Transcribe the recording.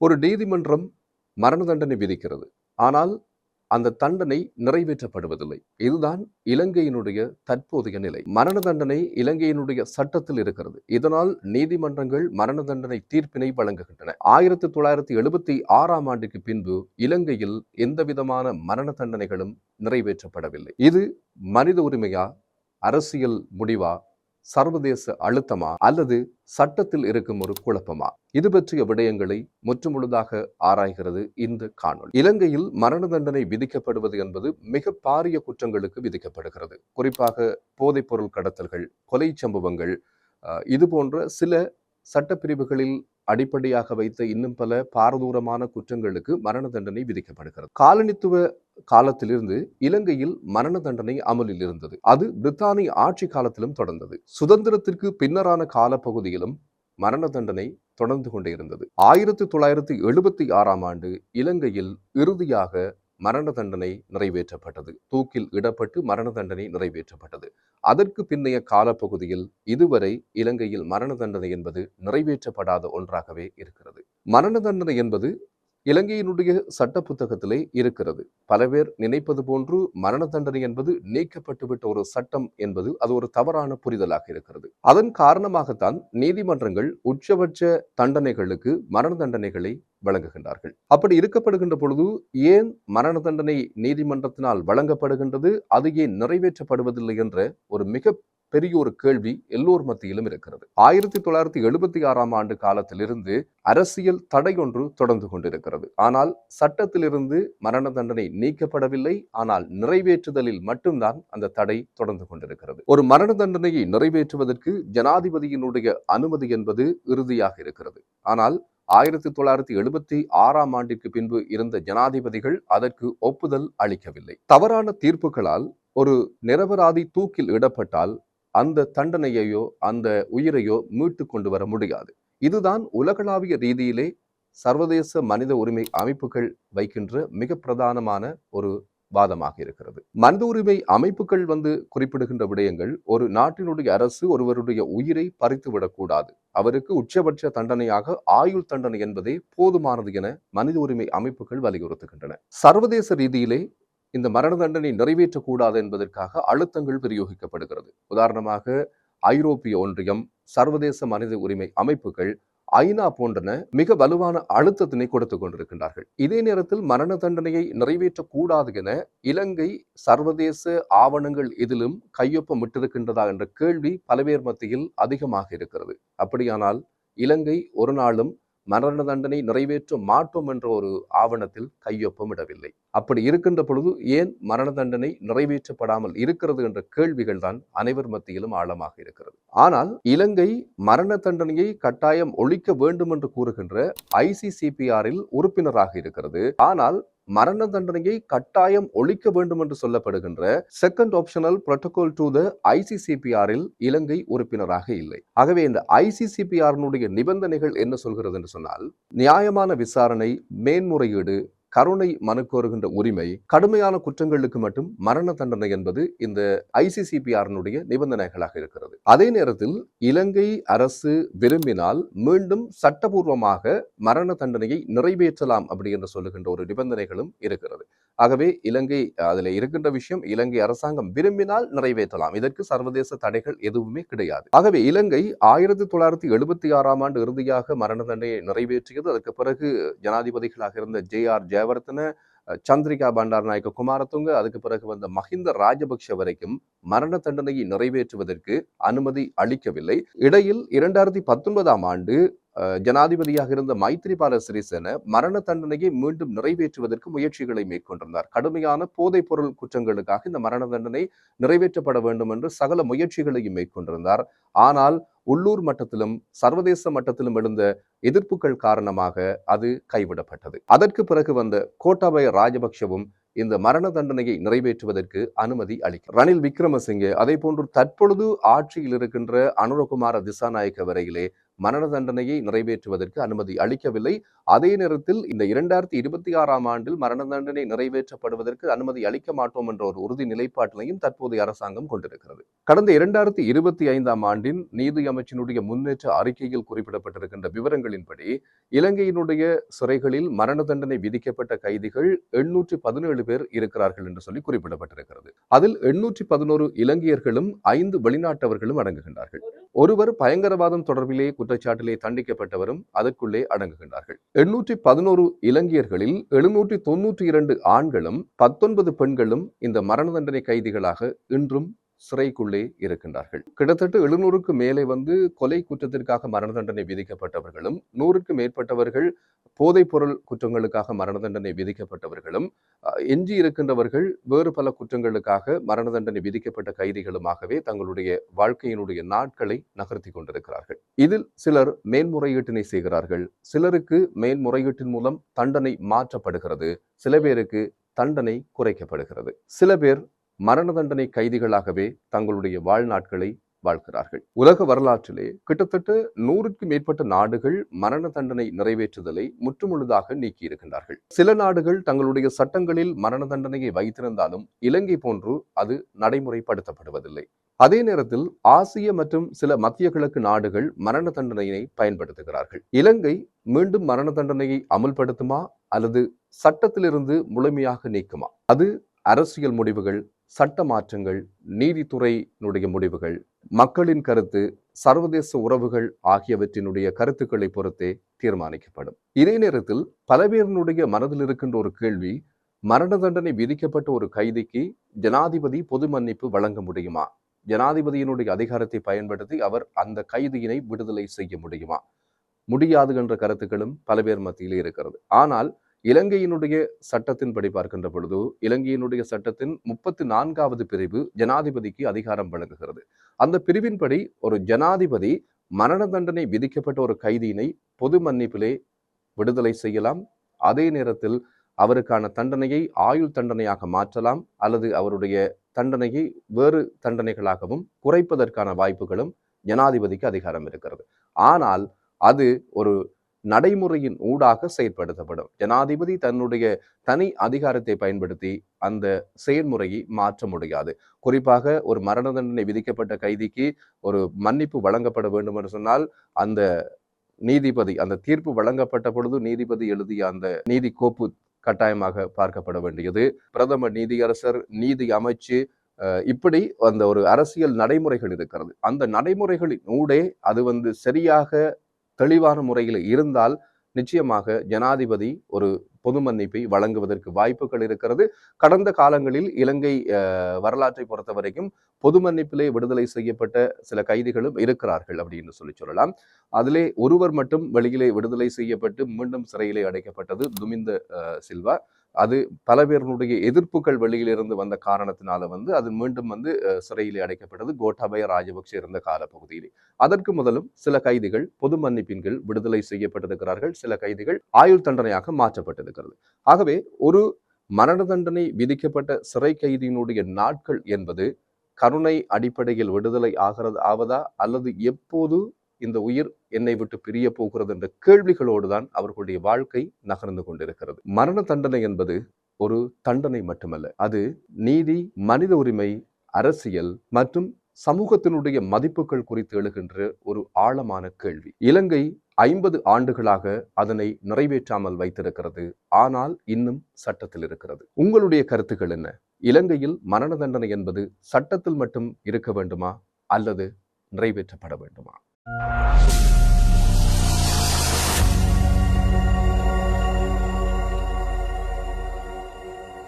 ஒரு நீதிமன்றம் மரண தண்டனை விதிக்கிறது. ஆனால் அந்த தண்டனை நிறைவேற்றப்படுவதில்லை. இதுதான் இலங்கையினுடைய தற்போதைய நிலை. மரண தண்டனை இலங்கையினுடைய சட்டத்தில் இருக்கிறது. இதனால் நீதிமன்றங்கள் மரண தண்டனை தீர்ப்பினை வழங்குகின்றன. 1976ஆம் ஆண்டுக்கு பின்பு இலங்கையில் எந்தவிதமான மரண தண்டனைகளும் நிறைவேற்றப்படவில்லை. இது மனித உரிமையா, அரசியல் முடிவா, சர்வதேச அழுத்தமா அல்லது சட்டத்தில் இருக்கும் ஒரு குழப்பமா? இது பற்றிய விடயங்களை முற்றுமுழுதாக ஆராய்கிறது இந்த காணொளி. இலங்கையில் மரண தண்டனை விதிக்கப்படுவது என்பது மிக பாரிய குற்றங்களுக்கு விதிக்கப்படுகிறது. குறிப்பாக போதைப்பொருள் கடத்தல்கள், கொலை சம்பவங்கள், இது போன்ற சில சட்டப்பிரிவுகளில் அடிப்படையாக வைத்த இன்னும் பல பாரதூரமான குற்றங்களுக்கு மரண தண்டனை விதிக்கப்படுகிறது. காலனித்துவ காலத்திலிருந்து இலங்கையில் மரண தண்டனை அமலில் இருந்தது. அது பிரித்தானிய ஆட்சி காலத்திலும் தொடர்ந்தது. சுதந்திரத்திற்கு பின்னரான காலப்பகுதியிலும் மரண தண்டனை தொடர்ந்து கொண்டே இருந்தது. 1976ஆம் ஆண்டு இலங்கையில் இறுதியாக மரண தண்டனை நிறைவேற்றப்பட்டது. தூக்கில் இடப்பட்டு மரண தண்டனை நிறைவேற்றப்பட்டது. அதற்கு பின்னைய காலப்பகுதியில் இதுவரை இலங்கையில் மரண தண்டனை என்பது நிறைவேற்றப்படாத ஒன்றாகவே இருக்கிறது. மரண தண்டனை என்பது இலங்கையினுடைய சட்ட புத்தகத்திலே இருக்கிறது. பல பேர் நினைப்பது போன்று மரண தண்டனை என்பது நீக்கப்பட்டுவிட்ட ஒரு சட்டம் என்பது அது ஒரு தவறான புரிதலாக இருக்கிறது. அதன் காரணமாகத்தான் நீதிமன்றங்கள் உச்சபட்ச தண்டனைகளுக்கு மரண தண்டனைகளை வழங்குகின்றார்கள். அப்படி இருக்கப்படுகின்ற பொழுது ஏன் மரண தண்டனை நீதிமன்றத்தினால் வழங்கப்படுகின்றது, அது ஏன் நிறைவேற்றப்படுவதில்லை என்ற ஒரு மிக பெரிய ஒரு கேள்வி எல்லோர் மத்தியிலும் இருக்கிறது. 1976ஆம் ஆண்டு காலத்திலிருந்து அரசியல் தடை ஒன்று தொடர்ந்து கொண்டிருக்கிறது. ஆனால் சட்டத்திலிருந்து மரண தண்டனை நீக்கப்படவில்லை. ஆனால் நிறைவேற்றுதலில் மட்டும்தான் அந்த தடை தொடர்ந்து கொண்டிருக்கிறது. ஒரு மரண தண்டனையை நிறைவேற்றுவதற்கு ஜனாதிபதியினுடைய அனுமதி என்பது இறுதியாக இருக்கிறது. ஆனால் 1976ஆம் ஆண்டிற்கு பின்பு இருந்த ஜனாதிபதிகள் அதற்கு ஒப்புதல் அளிக்கவில்லை. தவறான தீர்ப்புகளால் ஒரு நிரபராதி தூக்கில் இடப்பட்டால் அந்த தண்டனையையோ அந்த உயிரையோ மீட்டு கொண்டு வர முடியாது. இதுதான் உலகளாவிய ரீதியிலே சர்வதேச மனித உரிமை அமைப்புகள் வைக்கின்ற மிக பிரதானமான ஒரு வாதமாக இருக்கிறது. மனித உரிமை அமைப்புகள் குறிப்பிடுகின்ற விடயங்கள், ஒரு நாட்டினுடைய அரசு ஒருவருடைய உயிரை பறித்துவிடக்கூடாது, அவருக்கு உச்சபட்ச தண்டனையாக ஆயுள் தண்டனை என்பதே போதுமானது என மனித உரிமை அமைப்புகள் வலியுறுத்துகின்றன. சர்வதேச ரீதியிலே இந்த மரண தண்டனை நிறைவேற்றக்கூடாது என்பதற்காக அழுத்தங்கள் பிரயோகிக்கப்படுகிறது. உதாரணமாக ஐரோப்பிய ஒன்றியம், சர்வதேச மனித உரிமை அமைப்புகள், ஐநா போன்றன மிக வலுவான அழுத்தத்தினை கொடுத்துக் கொண்டிருக்கின்றார்கள். இதே நேரத்தில் மரண தண்டனையை நிறைவேற்றக்கூடாது என இலங்கை சர்வதேச ஆவணங்கள் எதிலும் கையொப்பமிட்டிருக்கின்றதா என்ற கேள்வி பலவேர் மத்தியில் அதிகமாக இருக்கிறது. அப்படியானால் இலங்கை ஒரு நாளும் மரண தண்டனை நிறைவேற்ற மாட்டோம் என்ற ஒரு ஆவணத்தில் கையொப்பமிடவில்லை. அப்படி இருக்கின்ற பொழுது ஏன் மரண தண்டனை நிறைவேற்றப்படாமல் இருக்கிறது என்ற கேள்விகள் தான் அனைவர் மத்தியிலும் ஆழமாக இருக்கிறது. ஆனால் இலங்கை மரண தண்டனையை கட்டாயம் ஒழிக்க வேண்டும் என்று கூறுகின்ற ICCPRல் உறுப்பினராக இருக்கிறது. ஆனால் மரண தண்டனையை கட்டாயம் ஒழிக்க வேண்டும் என்று சொல்லப்படுகின்ற second optional protocol to the ICCPRல் இலங்கை உறுப்பினராக இல்லை. ஆகவே இந்த ICCPRனுடைய நிபந்தனைகள் என்ன சொல்கிறது என்று சொன்னால், நியாயமான விசாரணை, மேன்முறையீடு, கருணை மனு கோருகின்ற உரிமை, கடுமையான குற்றங்களுக்கு மட்டும் மரண தண்டனை என்பது இந்த ICCPRனுடைய நிபந்தனைகளாக இருக்கிறது. அதே நேரத்தில் இலங்கை அரசு விரும்பினால் மீண்டும் சட்டபூர்வமாக மரண தண்டனையை நிறைவேற்றலாம் அப்படி என்று சொல்லுகின்ற ஒரு நிபந்தனைகளும் இருக்கிறது. ஆகவே இலங்கை அதில் இருக்கின்ற விஷயம், இலங்கை அரசாங்கம் விரும்பினால் நிறைவேற்றலாம். இதற்கு சர்வதேச தடைகள் எதுவுமே கிடையாது. ஆகவே இலங்கை 1976ஆம் ஆண்டு இறுதியாக மரண தண்டனையை நிறைவேற்றியது. அதற்கு பிறகு ஜனாதிபதிகளாக இருந்த JR ஜெயவர்தன, சந்திரிகா பண்டாரநாயக்க குமாரதுங்க, அதுக்கு பிறகு வந்த மஹிந்த ராஜபக்ஷ வரைக்கும் மரண தண்டனையை நிறைவேற்றுவதற்கு அனுமதி அளிக்கவில்லை. இடையில் 2019ஆம் ஆண்டு ஜனாதிபதியாக இருந்த மைத்ரிபால சிறிசேன மரண தண்டனையை மீண்டும் நிறைவேற்றுவதற்கு முயற்சிகளை மேற்கொண்டிருந்தார். கடுமையான போதைப் பொருள் குற்றங்களுக்காக இந்த மரண தண்டனை நிறைவேற்றப்பட வேண்டும் என்று சகல முயற்சிகளையும் மேற்கொண்டிருந்தார். ஆனால் உள்ளூர் மட்டத்திலும் சர்வதேச மட்டத்திலும் எழுந்த எதிர்ப்புகள் காரணமாக அது கைவிடப்பட்டது. அதற்கு பிறகு வந்த கோட்டாபய ராஜபக்ஷவும் இந்த மரண தண்டனையை நிறைவேற்றுவதற்கு அனுமதி அளிக்கிறார். ரணில் விக்ரமசிங்கே, அதே போன்று தற்பொழுது ஆட்சியில் இருக்கின்ற அனுரகுமார திசாநாயக்க வரையிலே மரண தண்டனையை நிறைவேற்றுவதற்கு அனுமதி அளிக்கவில்லை. அதே நேரத்தில் இந்த 2026ஆம் ஆண்டில் மரண தண்டனை நிறைவேற்றப்படுவதற்கு அனுமதி அளிக்க மாட்டோம் என்ற ஒரு உறுதி நிலைப்பாட்டிலையும் தற்போதைய அரசாங்கம் கொண்டிருக்கிறது. கடந்த 2025ஆம் ஆண்டின் நீதி அமைச்சினுடைய முன்னேற்ற அறிக்கையில் குறிப்பிடப்பட்டிருக்கின்ற விவரங்களின்படி இலங்கையினுடைய சிறைகளில் மரண தண்டனை விதிக்கப்பட்ட கைதிகள் 817 பேர் இருக்கிறார்கள் என்று சொல்லி குறிப்பிடப்பட்டிருக்கிறது. அதில் 811 இலங்கையர்களும் 5 வெளிநாட்டவர்களும் அடங்குகின்றார்கள். ஒருவர் பயங்கரவாதம் தொடர்பிலே குற்றச்சாட்டிலே தண்டிக்கப்பட்டவரும் அதற்குள்ளே அடங்குகின்றார்கள். 811 இலங்கையர்களில் 792 ஆண்களும் 19 பெண்களும் இந்த மரண தண்டனை கைதிகளாக இன்றும் சிறைக்குள்ளே இருக்கின்றார்கள். கிட்டத்தட்ட 700க்கு மேலே கொலை குற்றத்திற்காக மரண தண்டனை விதிக்கப்பட்டவர்களும் 100க்கு மேற்பட்டவர்கள் போதைப் பொருள் குற்றங்களுக்காக மரண தண்டனை விதிக்கப்பட்டவர்களும் எஞ்சி இருக்கின்றவர்கள் வேறு பல குற்றங்களுக்காக மரண தண்டனை விதிக்கப்பட்ட கைதிகளுமாகவே தங்களுடைய வாழ்க்கையினுடைய நாட்களை நகர்த்தி கொண்டிருக்கிறார்கள். இதில் சிலர் மேல்முறையீட்டினை செய்கிறார்கள். சிலருக்கு மேல்முறையீட்டின் மூலம் தண்டனை மாற்றப்படுகிறது. சில பேருக்கு தண்டனை குறைக்கப்படுகிறது. சில பேர் மரண தண்டனை கைதிகளாகவே தங்களுடைய வாழ்நாட்களை வாழ்கிறார்கள். உலக வரலாற்றிலே கிட்டத்தட்ட 100க்கு மேற்பட்ட நாடுகள் மரண தண்டனை நிறைவேற்றுதலை முற்றுமுழுதாக நீக்கி இருக்கின்றார்கள். சில நாடுகள் தங்களுடைய சட்டங்களில் மரண தண்டனையை வைத்திருந்தாலும் இலங்கை போன்று அது நடைமுறைப்படுத்தப்படுவதில்லை. அதே நேரத்தில் ஆசிய மற்றும் சில மத்திய கிழக்கு நாடுகள் மரண தண்டனையை பயன்படுத்துகிறார்கள். இலங்கை மீண்டும் மரண தண்டனையை அமுல்படுத்துமா அல்லது சட்டத்திலிருந்து முழுமையாக நீக்குமா? அது அரசியல் முடிவுகள், சட்ட மாற்றங்கள், நீதித்துறையினுடைய முடிவுகள், மக்களின் கருத்து, சர்வதேச உறவுகள் ஆகியவற்றினுடைய கருத்துக்களை பொறுத்தே தீர்மானிக்கப்படும். இதே நேரத்தில் பல பேரினுடைய மனதில் இருக்கின்ற ஒரு கேள்வி, மரண தண்டனை விதிக்கப்பட்ட ஒரு கைதிக்கு ஜனாதிபதி பொது மன்னிப்பு வழங்க முடியுமா? ஜனாதிபதியினுடைய அதிகாரத்தை பயன்படுத்தி அவர் அந்த கைதியினை விடுதலை செய்ய முடியுமா? முடியாது என்ற கருத்துக்களும் பல பேர் மத்தியிலே இருக்கிறது. ஆனால் இலங்கையினுடைய சட்டத்தின்படி பார்க்கின்ற பொழுது இலங்கையினுடைய சட்டத்தின் 34வது பிரிவு ஜனாதிபதிக்கு அதிகாரம் வழங்குகிறது. அந்த பிரிவின்படி ஒரு ஜனாதிபதி மரண தண்டனை விதிக்கப்பட்ட ஒரு கைதியினை பொது மன்னிப்பிலே விடுதலை செய்யலாம். அதே நேரத்தில் அவருக்கான தண்டனையை ஆயுள் தண்டனையாக மாற்றலாம் அல்லது அவருடைய தண்டனையை வேறு தண்டனைகளாகவும் குறைப்பதற்கான வாய்ப்புகளும் ஜனாதிபதிக்கு அதிகாரம் இருக்கிறது. ஆனால் அது ஒரு நடைமுறையின் ஊடாக செயற்படுத்தப்படும். ஜனாதிபதி தன்னுடைய தனி அதிகாரத்தை பயன்படுத்தி அந்த செயல்முறையை மாற்ற முடியாது. குறிப்பாக ஒரு மரண தண்டனை விதிக்கப்பட்ட கைதிக்கு ஒரு மன்னிப்பு வழங்கப்பட வேண்டும் என்று சொன்னால் அந்த நீதிபதி, அந்த தீர்ப்பு வழங்கப்பட்ட பொழுது நீதிபதி எழுதிய அந்த நீதி கோப்பு கட்டாயமாக பார்க்கப்பட வேண்டியது. பிரதம நீதியரசர், நீதி அமைச்சு, இப்படி அந்த ஒரு அரசியல் நடைமுறைகள் இருக்கிறது. அந்த நடைமுறைகளின் ஊடே அது சரியாக தெளிவான முறையில் இருந்தால் நிச்சயமாக ஜனாதிபதி ஒரு பொது மன்னிப்பை வழங்குவதற்கு வாய்ப்புகள் இருக்கிறது. கடந்த காலங்களில் இலங்கை வரலாற்றை பொறுத்த வரைக்கும் பொது மன்னிப்பிலே விடுதலை செய்யப்பட்ட சில கைதிகளும் இருக்கிறார்கள் அப்படின்னு சொல்லலாம். அதிலே ஒருவர் மட்டும் வெளியிலே விடுதலை செய்யப்பட்டு மீண்டும் சிறையிலே அடைக்கப்பட்டது துமிந்த சில்வா. அது பல பேருடைய எதிர்ப்புகள் வெளியிலிருந்து வந்த காரணத்தினால அது மீண்டும் சிறையிலே அடைக்கப்பட்டது கோட்டாபய ராஜபக்ஷ இருந்த காலப்பகுதியிலே. அதற்கு முதலும் சில கைதிகள் பொது மன்னிப்பின் கீழ் விடுதலை செய்யப்பட்டிருக்கிறார்கள். சில கைதிகள் ஆயுள் தண்டனையாக மாற்றப்பட்டிருக்கிறது. ஆகவே ஒரு மரண தண்டனை விதிக்கப்பட்ட சிறை கைதியினுடைய நாட்கள் என்பது கருணை அடிப்படையில் விடுதலை ஆவதா அல்லது எப்போது இந்த உயிர் என்னை விட்டு பிரிய போகிறது என்ற கேள்விகளோடு தான் அவர்களுடைய வாழ்க்கை நகர்ந்து கொண்டிருக்கிறது. மரண தண்டனை என்பது ஒரு தண்டனை மட்டுமல்ல, அது நீதி, மனித உரிமை, அரசியல் மற்றும் சமூகத்தினுடைய மதிப்புகள் குறித்து எழுகின்ற ஒரு ஆழமான கேள்வி. இலங்கை 50 ஆண்டுகளாக அதனை நிறைவேற்றாமல் வைத்திருக்கிறது. ஆனால் இன்னும் சட்டத்தில் இருக்கிறது. உங்களுடைய கருத்துக்கள் என்ன? இலங்கையில் மரண தண்டனை என்பது சட்டத்தில் மட்டும் இருக்க வேண்டுமா அல்லது நிறைவேற்றப்பட வேண்டுமா?